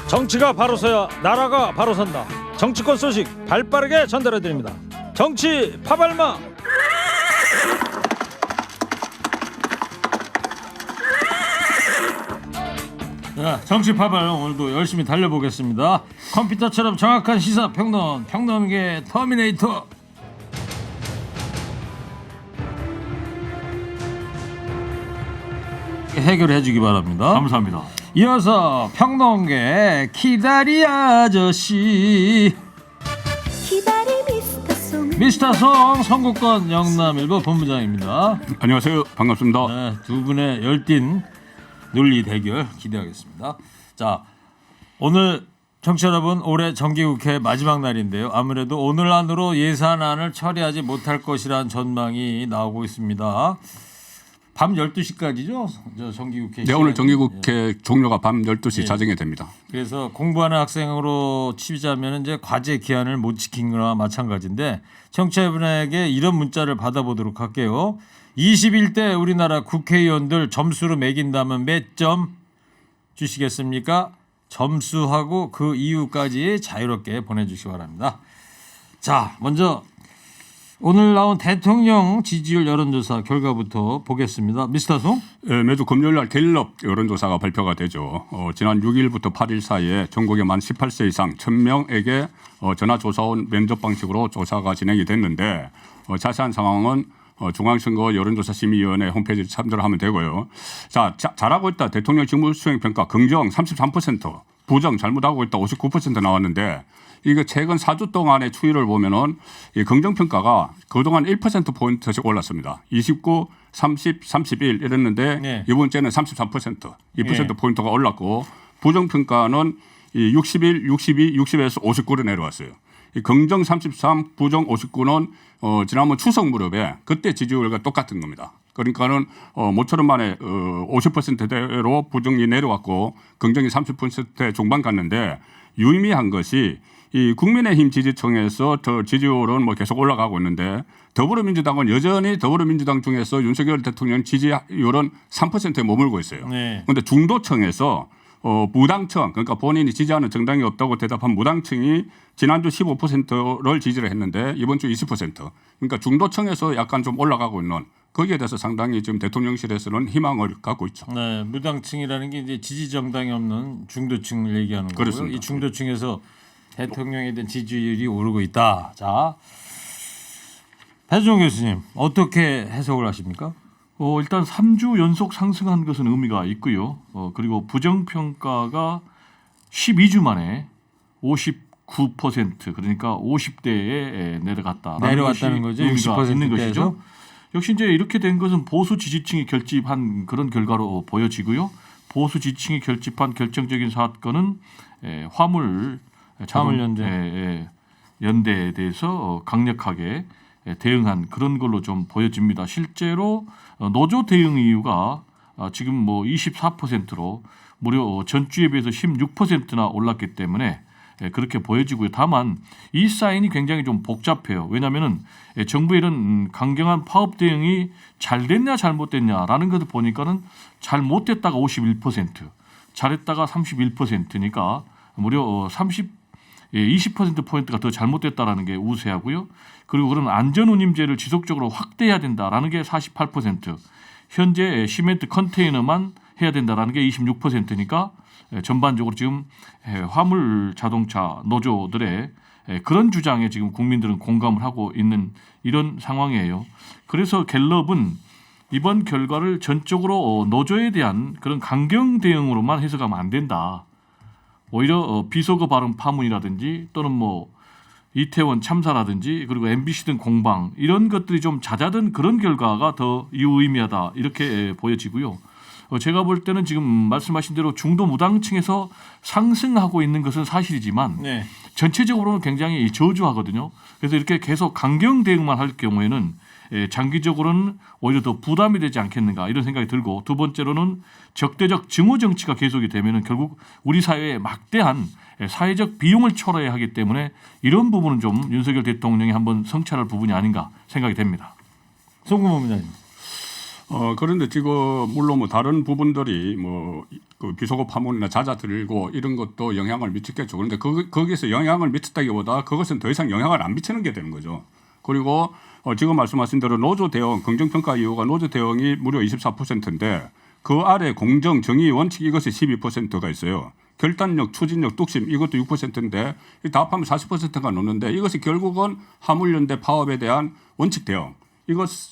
정치가 바로 서야 나라가 바로 선다. 정치권 소식 발빠르게 전달해드립니다. 정치 파발마. 자, 정치 파발 오늘도 열심히 달려보겠습니다. 컴퓨터처럼 정확한 시사 평론, 평론계 터미네이터. 해결해주기 바랍니다. 감사합니다. 이어서 평론계 기다리 아저씨 미스터송 선곡권 영남일보 본부장입니다. 안녕하세요. 반갑습니다. 네, 두 분의 열띤 논리 대결 기대하겠습니다. 자, 오늘 청취자 여러분, 올해 정기국회 마지막 날인데요. 아무래도 오늘 안으로 예산안을 처리하지 못할 것이라는 전망이 나오고 있습니다. 밤 12시까지죠? 정기국회. 네, 오늘 정기국회 종료가 밤 12시 예. 자정이 됩니다. 그래서 공부하는 학생으로 치자면 이제 과제 기한을 못 지킨 거나 마찬가지인데 청취자분에게 이런 문자를 받아보도록 할게요. 21대 우리나라 국회의원들 점수로 매긴다면 몇 점 주시겠습니까? 점수하고 그 이유까지 자유롭게 보내주시기 바랍니다. 자, 먼저 오늘 나온 대통령 지지율 여론조사 결과부터 보겠습니다. 미스터 송? 매주 금요일날 갤럽 여론조사가 발표가 되죠. 지난 6일부터 8일 사이에 전국의 만 18세 이상 1,000명에게 전화조사원 면접 방식으로 조사가 진행이 됐는데 자세한 상황은 중앙선거 여론조사심의위원회 홈페이지에 참조를 하면 되고요. 자, 잘하고 있다. 대통령 직무수행평가 긍정 33%, 부정 잘못하고 있다 59% 나왔는데 이거 최근 4주 동안의 추이를 보면은 이 긍정평가가 그동안 1%포인트씩 올랐습니다. 29, 30, 31 이랬는데 네. 이번 주에는 33%, 2% 네. 포인트가 올랐고 부정평가는 이 61, 62, 60에서 59로 내려왔어요. 이 긍정 33, 부정 59는 지난번 추석 무렵에 그때 지지율과 똑같은 겁니다. 그러니까는 모처럼 만에 50%대로 부정이 내려왔고 긍정이 30%대 중반 갔는데 유의미한 것이 이 국민의힘 지지층에서 더 지지율은 뭐 계속 올라가고 있는데 더불어민주당은 여전히 더불어민주당 중에서 윤석열 대통령 지지율은 3%에 머물고 있어요. 그런데 네. 중도층에서 무당층 그러니까 본인이 지지하는 정당이 없다고 대답한 무당층이 지난주 15%를 지지를 했는데 이번 주 20%. 그러니까 중도층에서 약간 좀 올라가고 있는 거기에 대해서 상당히 지금 대통령실에서는 희망을 갖고 있죠. 네, 무당층이라는 게 이제 지지 정당이 없는 중도층을 얘기하는 거고요. 그렇습니다. 이 중도층에서 대통령에 대한 지지율이 오르고 있다. 자, 배종용 교수님 어떻게 해석을 하십니까? 일단 3주 연속 상승한 것은 의미가 있고요. 그리고 부정평가가 12주 만에 59% 그러니까 50대에 내려왔다는 거죠. 의미가 60% 있는 대에서? 것이죠. 역시 이제 이렇게 된 것은 보수 지지층이 결집한 그런 결과로 보여지고요. 보수 지지층이 결집한 결정적인 사건은 화물 연대에 대해서 강력하게 대응한 그런 걸로 좀 보여집니다. 실제로 노조 대응 이유가 지금 뭐 24%로 무려 전주에 비해서 16%나 올랐기 때문에 그렇게 보여지고요. 다만 이 사인이 굉장히 좀 복잡해요. 왜냐하면은 정부의 이런 강경한 파업 대응이 잘 됐냐 잘못됐냐라는 것을 보니까는 잘못됐다가 51%, 잘했다가 31%니까 무려 20%포인트가 더 잘못됐다라는 게 우세하고요. 그리고 그런 안전운임제를 지속적으로 확대해야 된다라는 게 48%, 현재 시멘트 컨테이너만 해야 된다라는 게 26%니까 전반적으로 지금 화물 자동차 노조들의 그런 주장에 지금 국민들은 공감을 하고 있는 이런 상황이에요. 그래서 갤럽은 이번 결과를 전적으로 노조에 대한 그런 강경 대응으로만 해석하면 안 된다. 오히려 비속어 발언 파문이라든지 또는 뭐 이태원 참사라든지 그리고 MBC 등 공방 이런 것들이 좀 잦아든 그런 결과가 더 유의미하다 이렇게 보여지고요. 제가 볼 때는 지금 말씀하신 대로 중도 무당층에서 상승하고 있는 것은 사실이지만 네. 전체적으로는 굉장히 저조하거든요. 그래서 이렇게 계속 강경 대응만 할 경우에는 장기적으로는 오히려 더 부담이 되지 않겠는가 이런 생각이 들고, 두 번째로는 적대적 증오 정치가 계속이 되면은 결국 우리 사회에 막대한 사회적 비용을 치러야 하기 때문에 이런 부분은 좀 윤석열 대통령이 한번 성찰할 부분이 아닌가 생각이 됩니다. 송구모 부장님. 그런데 지금 물론 뭐 다른 부분들이 그 비속어 파문이나 잦아들고 이런 것도 영향을 미치겠죠. 그런데 거기서 영향을 미쳤다기보다 그것은 더 이상 영향을 안 미치는 게 되는 거죠. 그리고 지금 말씀하신 대로 노조 대응, 긍정평가 이유가 노조 대응이 무려 24%인데 그 아래 공정, 정의, 원칙 이것이 12%가 있어요. 결단력, 추진력, 뚝심 이것도 6%인데 다 합하면 40%가 넘는데 이것이 결국은 화물연대 파업에 대한 원칙 대응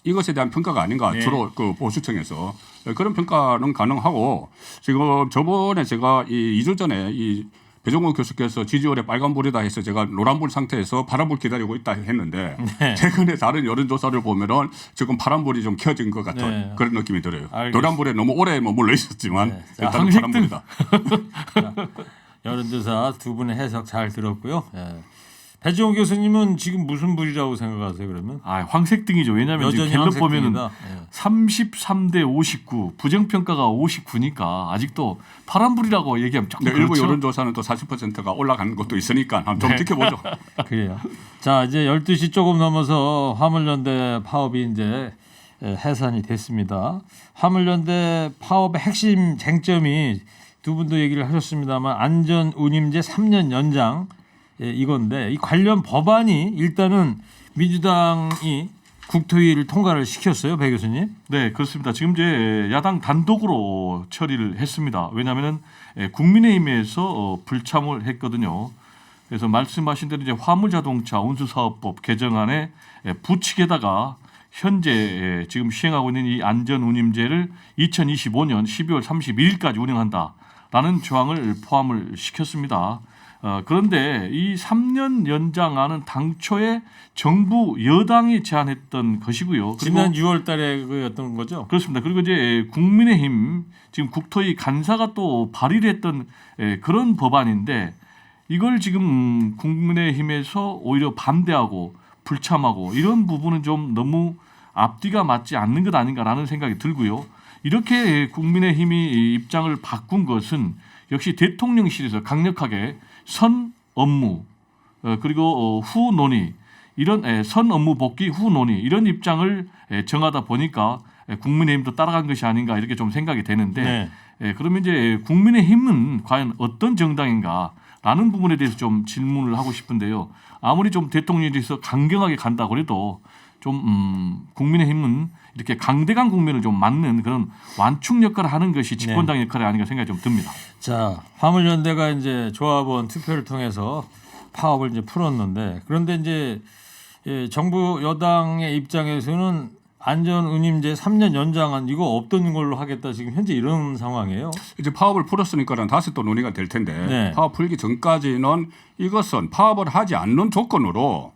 이것에 대한 평가가 아닌가 네. 주로 그 보수층에서 그런 평가는 가능하고 지금 저번에 제가 2주 전에 이 배종원 교수께서 지지율에 빨간불이다 해서 제가 노란불 상태에서 파란불 기다리고 있다 했는데 네. 최근에 다른 여론조사를 보면은 지금 파란불이 좀 켜진 것 같은 네. 그런 느낌이 들어요. 알겠습니다. 노란불에 너무 오래 머물러 있었지만 네. 자, 일단 황색등. 파란불이다. 여론조사 두 분의 해석 잘 들었고요. 예. 배지원 교수님은 지금 무슨 불이라고 생각하세요? 그러면 황색등이죠. 왜냐하면 지금 여전히 갤럽 보면은 황색등이다. 예. 33대 59 부정평가가 59니까 아직도 파란불이라고 얘기하면 조금 네, 일부 그렇죠. 여론조사는 또 40%가 올라가는 것도 있으니까 한번 좀 네. 지켜보죠. 그래요. 자, 이제 12시 조금 넘어서 화물연대 파업이 이제 해산이 됐습니다. 화물연대 파업의 핵심 쟁점이 두 분도 얘기를 하셨습니다만 안전운임제 3년 연장 이건데 이 관련 법안이 일단은 민주당이 국토위를 통과를 시켰어요, 배 교수님. 네, 그렇습니다. 지금 이제 야당 단독으로 처리를 했습니다. 왜냐하면은 국민의힘에서 불참을 했거든요. 그래서 말씀하신 대로 이제 화물자동차 운수사업법 개정안에 부칙에다가 현재 지금 시행하고 있는 이 안전운임제를 2025년 12월 31일까지 운영한다라는 조항을 포함을 시켰습니다. 그런데 이 3년 연장안은 당초에 정부 여당이 제안했던 것이고요. 그리고 지난 6월달에 그였던 거죠. 그렇습니다. 그리고 이제 국민의힘 지금 국토위 간사가 또 발의를 했던 그런 법안인데 이걸 지금 국민의힘에서 오히려 반대하고 불참하고 이런 부분은 좀 너무 앞뒤가 맞지 않는 것 아닌가라는 생각이 들고요. 이렇게 국민의힘이 입장을 바꾼 것은 역시 대통령실에서 강력하게 선 업무 그리고 후 논의 이런 선 업무 복귀 후 논의 이런 입장을 정하다 보니까 국민의힘도 따라간 것이 아닌가 이렇게 좀 생각이 되는데 그러면 이제 국민의힘은 과연 어떤 정당인가라는 부분에 대해서 좀 질문을 하고 싶은데요. 아무리 좀 대통령실에서 강경하게 간다 그래도 좀 국민의힘은 이렇게 강대강 국면을 좀 맞는 그런 완충 역할을 하는 것이 집권당 역할이 아닌가 생각이 좀 듭니다. 자, 화물연대가 이제 조합원 투표를 통해서 파업을 이제 풀었는데 그런데 이제 정부 여당의 입장에서는 안전운임제 3년 연장안 이거 없던 걸로 하겠다 지금 현재 이런 상황이에요. 이제 파업을 풀었으니까는 다시 또 논의가 될 텐데 네. 파업 풀기 전까지는 이것은 파업을 하지 않는 조건으로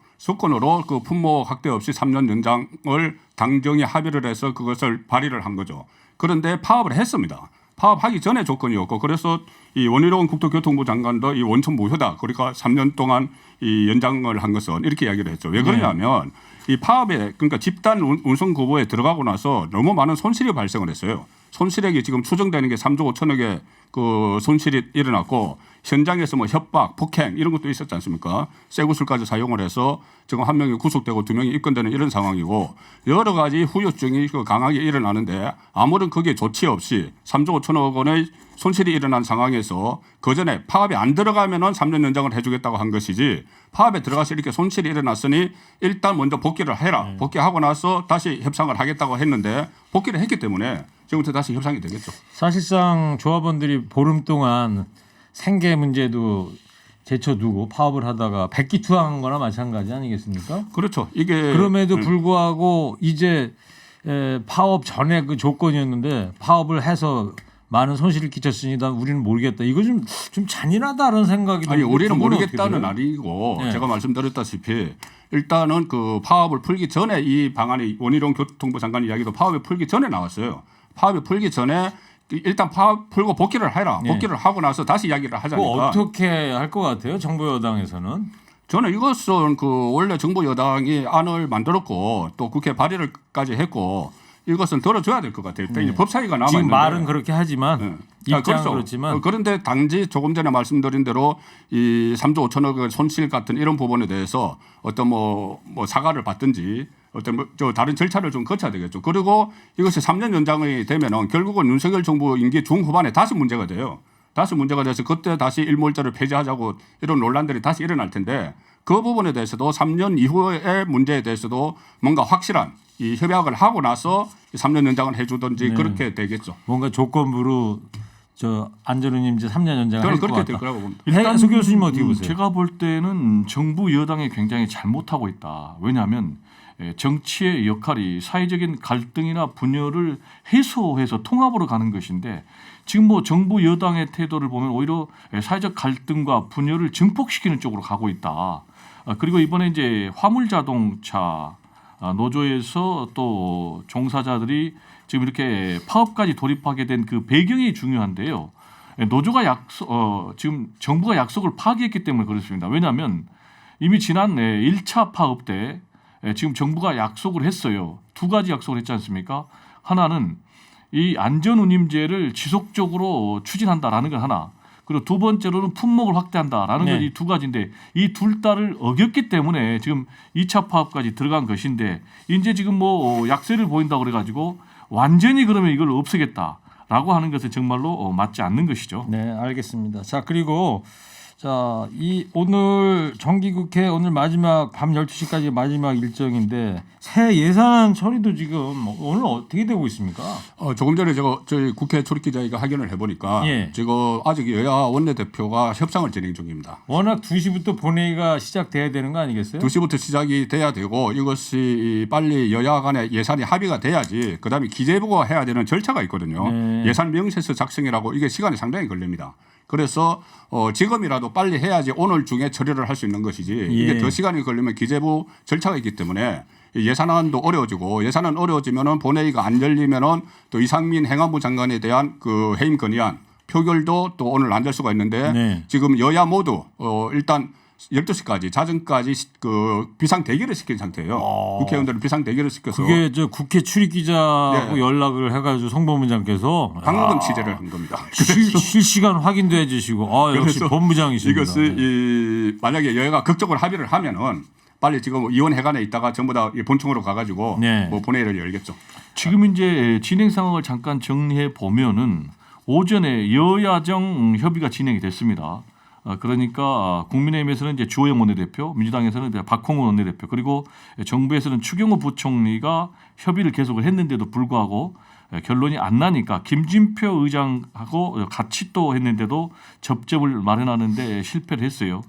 그 품목 확대 없이 3년 연장을 당정이 합의를 해서 그것을 발의를 한 거죠. 그런데 파업을 했습니다. 파업하기 전에 조건이었고 그래서 이 원희룡 국토교통부 장관도 이 원천 무효다. 그러니까 3년 동안 이 연장을 한 것은 이렇게 이야기를 했죠. 왜 그러냐면 이 파업에 그러니까 집단 운송 거부에 들어가고 나서 너무 많은 손실이 발생을 했어요. 손실액이 지금 추정되는 게 3조 5천억의 그 손실이 일어났고 현장에서 뭐 협박, 폭행 이런 것도 있었지 않습니까? 쇠구슬까지 사용을 해서 지금 한 명이 구속되고 두 명이 입건되는 이런 상황이고 여러 가지 후유증이 강하게 일어나는데 아무런 그게 조치 없이 3조 5천억 원의 손실이 일어난 상황에서 그 전에 파업이 안 들어가면은 3년 연장을 해주겠다고 한 것이지 파업에 들어가서 이렇게 손실이 일어났으니 일단 먼저 복귀를 해라. 복귀하고 나서 다시 협상을 하겠다고 했는데 복귀를 했기 때문에 지금부터 다시 협상이 되겠죠. 사실상 조합원들이 보름 동안 생계 문제도 제쳐두고 파업을 하다가 백기투항한 거나 마찬가지 아니겠습니까? 그렇죠. 이게 그럼에도 불구하고 이제 파업 전에 그 조건이었는데 파업을 해서 많은 손실을 끼쳤으니 우리는 모르겠다. 이거 좀 잔인하다는 생각이 아니 드는데 우리는 두 분은 모르겠다는 어떻게 돼요? 아니고 네. 제가 말씀드렸다시피 일단은 그 파업을 풀기 전에 이 방안이 원희룡 교통부 장관 이야기도 파업을 풀기 전에 나왔어요. 파업을 풀기 전에 일단 파업 풀고 복귀를 해라. 네. 복귀를 하고 나서 다시 이야기를 그거 하자니까. 어떻게 할 것 같아요? 정부 여당에서는. 저는 이것은 그 원래 정부 여당이 안을 만들었고 또 국회 발의를까지 했고 이것은 들어줘야 될 것 같아요. 이제 법 차이가 남아 지금 있는데. 말은 그렇게 하지만 입장은 그렇죠. 그렇지만 그런데 단지 조금 전에 말씀드린 대로 이 3조 5천억의 손실 같은 이런 부분에 대해서 어떤 뭐 사과를 받든지 어떤 저 다른 절차를 좀 거쳐야 되겠죠. 그리고 이것이 3년 연장이 되면은 결국은 윤석열 정부 임기 중후반에 다시 문제가 돼요. 다시 문제가 돼서 그때 다시 일몰제를 폐지하자고 이런 논란들이 다시 일어날 텐데 그 부분에 대해서도 3년 이후의 문제에 대해서도 뭔가 확실한 이 협약을 하고 나서 3년 연장을 해주든지 네. 그렇게 되겠죠. 뭔가 조건부로 저 안전운임 이제 3년 연장을 저는 할것 그렇게 될 같다. 거라고 봅니다. 수 교수님 어떻게 보세요? 제가 볼 때는 정부 여당이 굉장히 잘못하고 있다. 왜냐하면 정치의 역할이 사회적인 갈등이나 분열을 해소해서 통합으로 가는 것인데 지금 뭐 정부 여당의 태도를 보면 오히려 사회적 갈등과 분열을 증폭시키는 쪽으로 가고 있다. 그리고 이번에 이제 화물자동차 노조에서 또 종사자들이 지금 이렇게 파업까지 돌입하게 된 그 배경이 중요한데요. 노조가 지금 정부가 약속을 파기했기 때문에 그렇습니다. 왜냐하면 이미 지난 1차 파업 때 지금 정부가 약속을 했어요. 두 가지 약속을 했지 않습니까? 하나는 이 안전운임제를 지속적으로 추진한다라는 건 하나. 그리고 두 번째로는 품목을 확대한다라는 네. 건 이 두 가지인데 이 둘 다를 어겼기 때문에 지금 2차 파업까지 들어간 것인데 이제 지금 뭐 약세를 보인다고 그래가지고 완전히 그러면 이걸 없애겠다라고 하는 것은 정말로 맞지 않는 것이죠. 네, 알겠습니다. 자, 그리고 자, 이 오늘 정기국회 오늘 마지막 밤 12시까지 마지막 일정인데 새 예산 처리도 지금 오늘 어떻게 되고 있습니까? 조금 전에 저희 국회 출입기자회가 확인을 해보니까 예. 지금 아직 여야 원내대표가 협상을 진행 중입니다. 워낙 2시부터 본회의가 시작돼야 되는 거 아니겠어요? 2시부터 시작이 돼야 되고 이것이 빨리 여야 간의 예산이 합의가 돼야지 그다음에 기재부가 해야 되는 절차가 있거든요. 네. 예산 명세서 작성이라고 이게 시간이 상당히 걸립니다. 그래서 지금이라도 빨리 해야지 오늘 중에 처리를 할 수 있는 것이지 이게 예. 더 시간이 걸리면 기재부 절차가 있기 때문에 예산안도 어려워지고 예산안 어려워지면은 본회의가 안 열리면은 또 이상민 행안부 장관에 대한 그 해임 건의안 표결도 또 오늘 안 될 수가 있는데 네. 지금 여야 모두 일단 12시까지 자정까지 그 비상 대기를 시킨 상태예요. 국회의원들을 비상 대기를 시켜서 그게 저 국회 출입기자하고 네. 연락을 해가지고 송법무장께서 방금 취재를 한 겁니다. 실시간 확인도 해주시고 역시 그래서 법무장이십니다. 이것을 네. 만약에 여야가 극적으로 합의를 하면은 빨리 지금 의원회관에 있다가 전부 다 본청으로 가가지고 네. 뭐 본회의를 열겠죠. 지금 이제 진행 상황을 잠깐 정리해 보면은 오전에 여야정 협의가 진행이 됐습니다. 그러니까 국민의힘에서는 이제 주호영 원내대표, 민주당에서는 박홍근 원내대표, 그리고 정부에서는 추경호 부총리가 협의를 계속을 했는데도 불구하고 결론이 안 나니까 김진표 의장하고 같이 또 했는데도 접점을 마련하는데 실패를 했어요.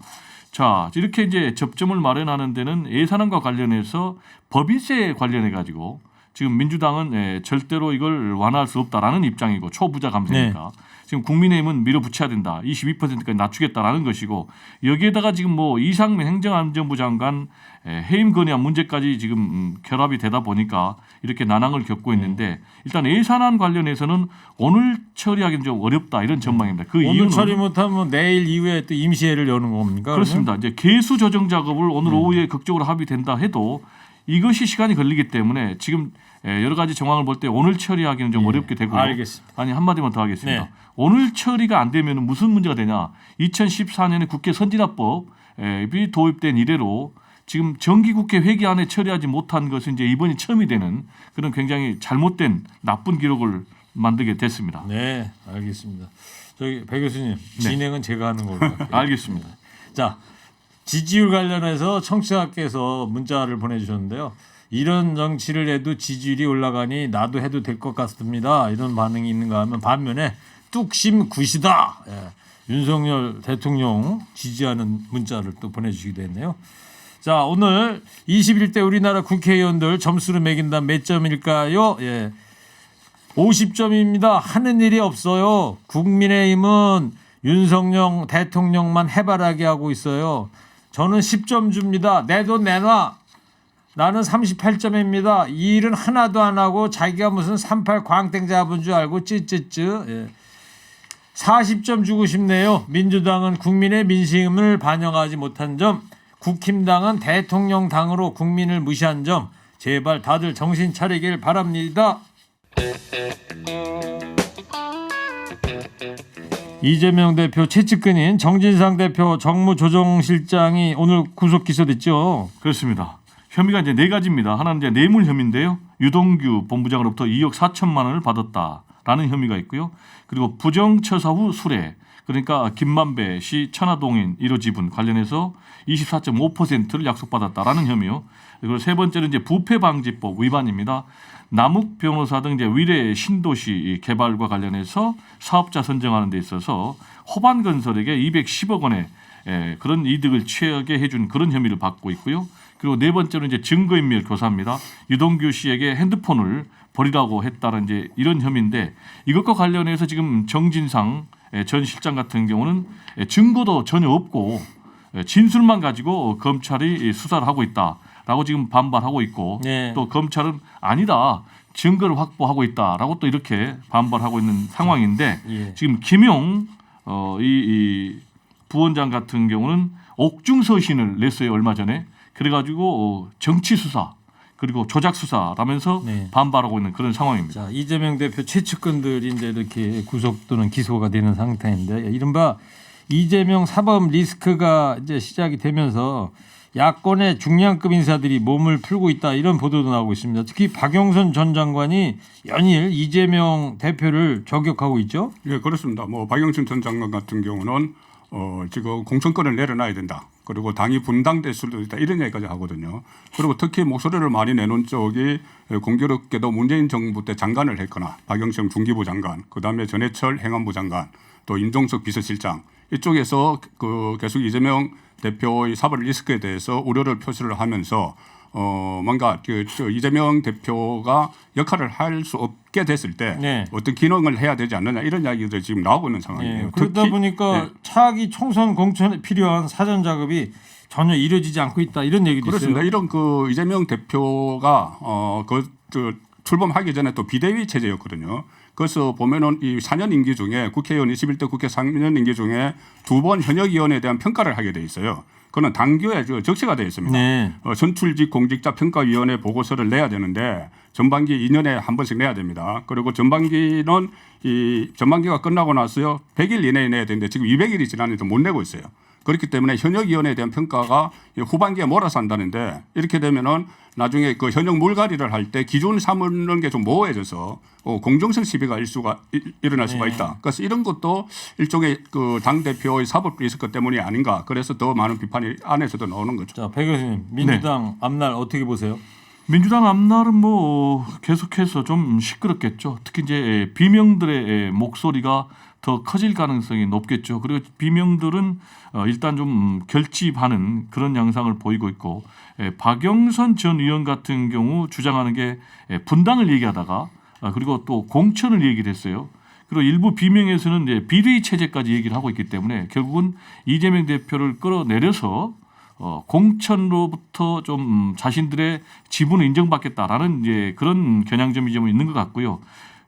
자, 이렇게 이제 접점을 마련하는 데는 예산안과 관련해서 법인세 관련해 가지고 지금 민주당은 절대로 이걸 완화할 수 없다라는 입장이고 초부자 감세니까 지금 국민의힘은 밀어붙여야 된다. 22%까지 낮추겠다라는 것이고 여기에다가 지금 뭐 이상민 행정안전부 장관 해임 건의안 문제까지 지금 결합이 되다 보니까 이렇게 난항을 겪고 있는데 일단 예산안 관련해서는 오늘 처리하기는 좀 어렵다 이런 전망입니다. 그 오늘 이유는 처리 못하면 내일 이후에 또 임시회를 여는 겁니까? 그렇습니다. 이제 개수 조정 작업을 오늘 오후에 극적으로 합의된다 해도 이것이 시간이 걸리기 때문에 지금 여러 가지 정황을 볼 때 오늘 처리하기는 좀 어렵게 되고요. 알겠습니다. 아니 한마디만 더 하겠습니다. 네. 오늘 처리가 안 되면 무슨 문제가 되냐. 2014년에 국회 선진화법이 도입된 이래로 지금 정기국회 회기안에 처리하지 못한 것은 이제 이번이 처음이 되는 그런 굉장히 잘못된 나쁜 기록을 만들게 됐습니다. 네, 알겠습니다. 저기 배 교수님 진행은 제가 하는 걸로 할게요. 알겠습니다. 자, 지지율 관련해서 청취자께서 문자를 보내주셨는데요. 이런 정치를 해도 지지율이 올라가니 나도 해도 될 것 같습니다. 이런 반응이 있는가 하면 반면에 뚝심 굿이다. 윤석열 대통령 지지하는 문자를 또 보내주시기도 했네요. 자, 오늘 21대 우리나라 국회의원들 점수를 매긴다면 몇 점일까요? 50점입니다. 하는 일이 없어요. 국민의힘은 윤석열 대통령만 해바라기 하고 있어요. 저는 10점 줍니다. 내 돈 내놔. 나는 38점입니다. 이 일은 하나도 안 하고 자기가 무슨 38 광땡 잡은 줄 알고 찌찌찌. 40점 주고 싶네요. 민주당은 국민의 민심을 반영하지 못한 점, 국힘당은 대통령 당으로 국민을 무시한 점, 제발 다들 정신 차리길 바랍니다. 이재명 대표 최측근인 정진상 대표 정무조정실장이 오늘 구속 기소됐죠. 그렇습니다. 혐의가 이제 네 가지입니다. 하나는 이제 뇌물 혐의인데요. 유동규 본부장으로부터 2억 4천만 원을 받았다라는 혐의가 있고요. 그리고 부정처사 후 수뢰, 그러니까 김만배 씨 천화동인 1호 지분 관련해서 24.5%를 약속받았다라는 혐의요. 그리고 세 번째는 이제 부패방지법 위반입니다. 남욱 변호사 등 이제 위례 신도시 개발과 관련해서 사업자 선정하는 데 있어서 호반건설에게 210억 원의 그런 이득을 취하게 해준 그런 혐의를 받고 있고요. 그리고 네 번째로 이제 증거인멸 교사입니다. 유동규 씨에게 핸드폰을 버리라고 했다는 이제 이런 혐의인데 이것과 관련해서 지금 정진상 전 실장 같은 경우는 증거도 전혀 없고 진술만 가지고 검찰이 수사를 하고 있다라고 지금 반발하고 있고 네. 또 검찰은 아니다. 증거를 확보하고 있다라고 또 이렇게 반발하고 있는 상황인데 예. 지금 김용 이 부원장 같은 경우는 옥중서신을 냈어요 얼마 전에. 그래가지고 정치 수사 그리고 조작 수사라면서 네. 반발하고 있는 그런 상황입니다. 자, 이재명 대표 최측근들이 이제 이렇게 구속 또는 기소가 되는 상태인데 이른바 이재명 사법 리스크가 이제 시작이 되면서 야권의 중량급 인사들이 몸을 풀고 있다 이런 보도도 나오고 있습니다. 특히 박영선 전 장관이 연일 이재명 대표를 저격하고 있죠. 예, 그렇습니다. 뭐 박영선 전 장관 같은 경우는 지금 공천권을 내려놔야 된다. 그리고 당이 분당될 수도 있다. 이런 얘기까지 하거든요. 그리고 특히 목소리를 많이 내놓은 쪽이 공교롭게도 문재인 정부 때 장관을 했거나 박영선 중기부 장관, 그다음에 전해철 행안부 장관, 또 임종석 비서실장 이쪽에서 그 계속 이재명 대표의 사법 리스크에 대해서 우려를 표시를 하면서 뭔가 저 이재명 대표가 역할을 할 수 없게 됐을 때 네. 어떤 기능을 해야 되지 않느냐 이런 이야기들이 지금 나오고 있는 상황이에요. 예, 그러다 특히 보니까 네. 차기 총선 공천에 필요한 사전 작업이 전혀 이루어지지 않고 있다 이런 얘기도 그렇습니다. 있어요. 이런 그 이재명 대표가 출범하기 전에 또 비대위 체제였거든요. 그래서 보면은 이 4년 임기 중에 국회의원 21대 국회 4년 임기 중에 2번 현역위원에 대한 평가를 하게 돼 있어요. 그는 당규에 적시가 되어 있습니다. 네. 선출직 공직자 평가위원회 보고서를 내야 되는데 전반기 2년에 한 번씩 내야 됩니다. 그리고 전반기는 이 전반기가 끝나고 나서요 100일 이내에 내야 되는데 지금 200일이 지났는데 못 내고 있어요. 그렇기 때문에 현역위원회에 대한 평가가 후반기에 몰아서 한다는데 이렇게 되면은 나중에 그 현역 물갈이를 할 때 기준 삼는 게 좀 모호해져서 공정성 시비가 일어날 수가 있다. 그래서 이런 것도 일종의 그 당 대표의 사법 리스크 때문이 아닌가. 그래서 더 많은 비판이 안에서도 나오는 거죠. 자, 배 교수님 민주당 앞날 어떻게 보세요? 민주당 앞날은 뭐 계속해서 좀 시끄럽겠죠. 특히 이제 비명들의 목소리가 더 커질 가능성이 높겠죠. 그리고 비명들은 일단 좀 결집하는 그런 양상을 보이고 있고 박영선 전 의원 같은 경우 주장하는 게 분당을 얘기하다가 그리고 또 공천을 얘기를 했어요. 그리고 일부 비명에서는 이제 비대위 체제까지 얘기를 하고 있기 때문에 결국은 이재명 대표를 끌어내려서 공천로부터 좀 자신들의 지분을 인정받겠다라는 이제 그런 겨냥점이 좀 있는 것 같고요.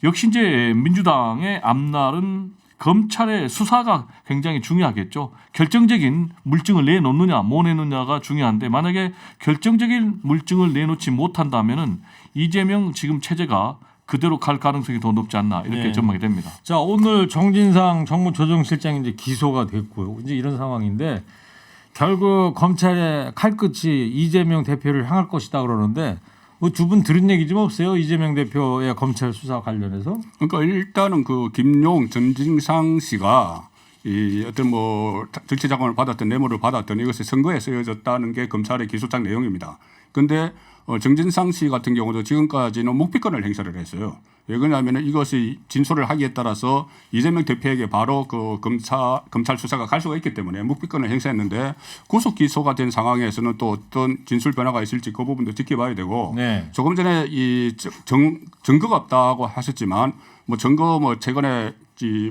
역시 이제 민주당의 앞날은 검찰의 수사가 굉장히 중요하겠죠. 결정적인 물증을 내놓느냐 못 내놓느냐가 중요한데 만약에 결정적인 물증을 내놓지 못한다면은 이재명 지금 체제가 그대로 갈 가능성이 더 높지 않나 이렇게 네. 전망이 됩니다. 자, 오늘 정진상 정무조정실장이 이제 기소가 됐고요. 이제 이런 상황인데 결국 검찰의 칼끝이 이재명 대표를 향할 것이다 그러는데 뭐 두 분 들은 얘기 좀 없어요? 이재명 대표의 검찰 수사 관련해서? 그러니까 일단은 그 김용 전진상 씨가 이 어떤 뭐 정치 자금을 받았던 뇌물을 받았던 이것이 선거에 쓰여졌다는 게 검찰의 기소장 내용입니다. 그런데 정진상 씨 같은 경우도 지금까지는 묵비권을 행사를 했어요. 왜 그러냐면 이것이 진술을 하기에 따라서 이재명 대표에게 바로 그 검찰 수사가 갈 수가 있기 때문에 묵비권을 행사했는데 구속 기소가 된 상황에서는 또 어떤 진술 변화가 있을지 그 부분도 지켜봐야 되고 네. 조금 전에 이 증거가 없다고 하셨지만 뭐 증거 뭐 최근에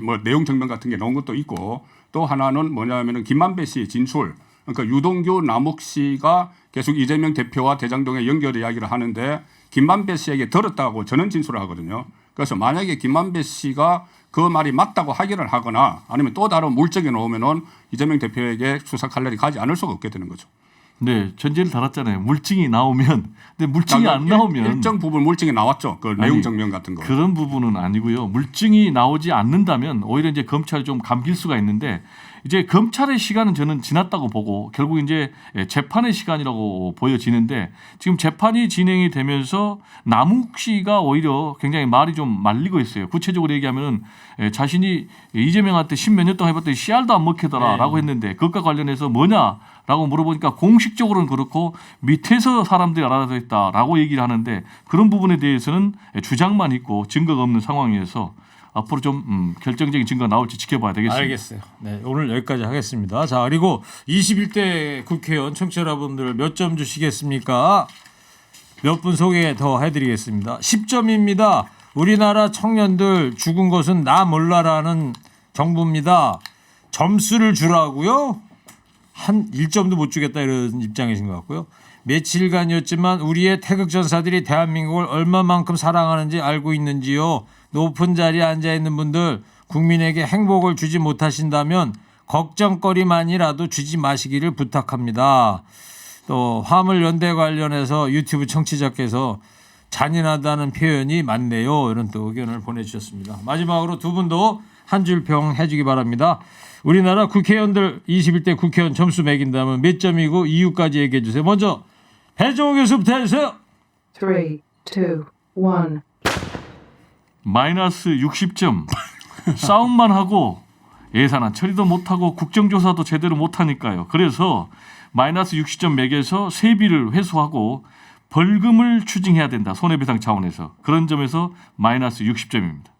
뭐 내용 증명 같은 게 나온 것도 있고 또 하나는 뭐냐면은 김만배 씨 진술 그러니까 유동규 남욱 씨가 계속 이재명 대표와 대장동에 연결 이야기를 하는데 김만배 씨에게 들었다고 저는 진술을 하거든요. 그래서 만약에 김만배 씨가 그 말이 맞다고 확인을 하거나 아니면 또 다른 물증이 나오면은 이재명 대표에게 수사 칼날이 가지 않을 수가 없게 되는 거죠. 네, 전제를 달았잖아요. 물증이 나오면, 근데 물증이 안 나오면 일정 부분 물증이 나왔죠. 그 내용 증명 같은 거. 그런 부분은 아니고요. 물증이 나오지 않는다면 오히려 이제 검찰이 좀 감길 수가 있는데 이제 검찰의 시간은 저는 지났다고 보고 결국 이제 재판의 시간이라고 보여지는데 지금 재판이 진행이 되면서 남욱 씨가 오히려 굉장히 말이 좀 말리고 있어요. 구체적으로 얘기하면은 자신이 이재명한테 10몇 년 동안 해봤더니 씨알도 안 먹히더라라고 했는데 그것과 관련해서 뭐냐라고 물어보니까 공식적으로는 그렇고 밑에서 사람들이 알아서 했다라고 얘기를 하는데 그런 부분에 대해서는 주장만 있고 증거가 없는 상황이어서 앞으로 좀 결정적인 증거가 나올지 지켜봐야 되겠습니다. 알겠어요. 네, 오늘 여기까지 하겠습니다. 자, 그리고 21대 국회의원 청취자 여러분들 몇 점 주시겠습니까? 몇 분 소개 더 해드리겠습니다. 10점입니다. 우리나라 청년들 죽은 것은 나 몰라라는 정부입니다. 점수를 주라고요? 한 1점도 못 주겠다 이런 입장이신 것 같고요. 며칠간이었지만 우리의 태극전사들이 대한민국을 얼마만큼 사랑하는지 알고 있는지요. 높은 자리에 앉아있는 분들 국민에게 행복을 주지 못하신다면 걱정거리만이라도 주지 마시기를 부탁합니다. 또 화물연대 관련해서 유튜브 청취자께서 잔인하다는 표현이 많네요. 이런 또 의견을 보내주셨습니다. 마지막으로 두 분도 한 줄 평 해주기 바랍니다. 우리나라 국회의원들 21대 국회의원 점수 매긴다면 몇 점이고 이유까지 얘기해 주세요. 먼저 배종호 교수부터 해주세요. 3, 2, 1. 마이너스 60점. 싸움만 하고 예산안 처리도 못하고 국정조사도 제대로 못하니까요. 그래서 마이너스 60점 매겨서 세비를 회수하고 벌금을 추징해야 된다. 손해배상 차원에서. 그런 점에서 마이너스 60점입니다.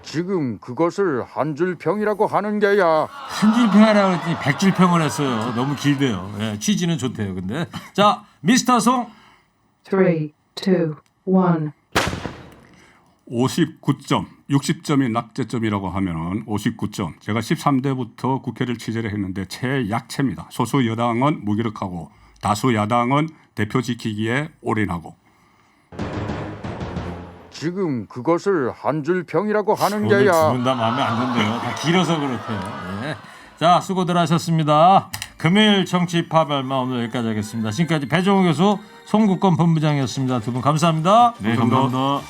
지금 그것을 한 줄 평이라고 하는 게야. 한 줄 평이라고 했더니 100줄 평을 했어요. 너무 길대요. 예, 취지는 좋대요. 근데 자 미스터 송 3, 2, 1. 59점, 60점이 낙제점이라고 하면은 59점. 제가 13대부터 국회를 취재를 했는데 최약체입니다. 소수 여당은 무기력하고 다수 야당은 대표 지키기에 올인하고. 지금 그것을 한 줄 평이라고 하는 오늘 게야. 두 분 다 마음에 안 든대요. 다 길어서 그렇대요. 예. 자 수고들 하셨습니다. 금요일 정치 파발마 오늘 여기까지 하겠습니다. 지금까지 배종호 교수 송국권 본부장이었습니다. 두 분 감사합니다. 네, 감사합니다.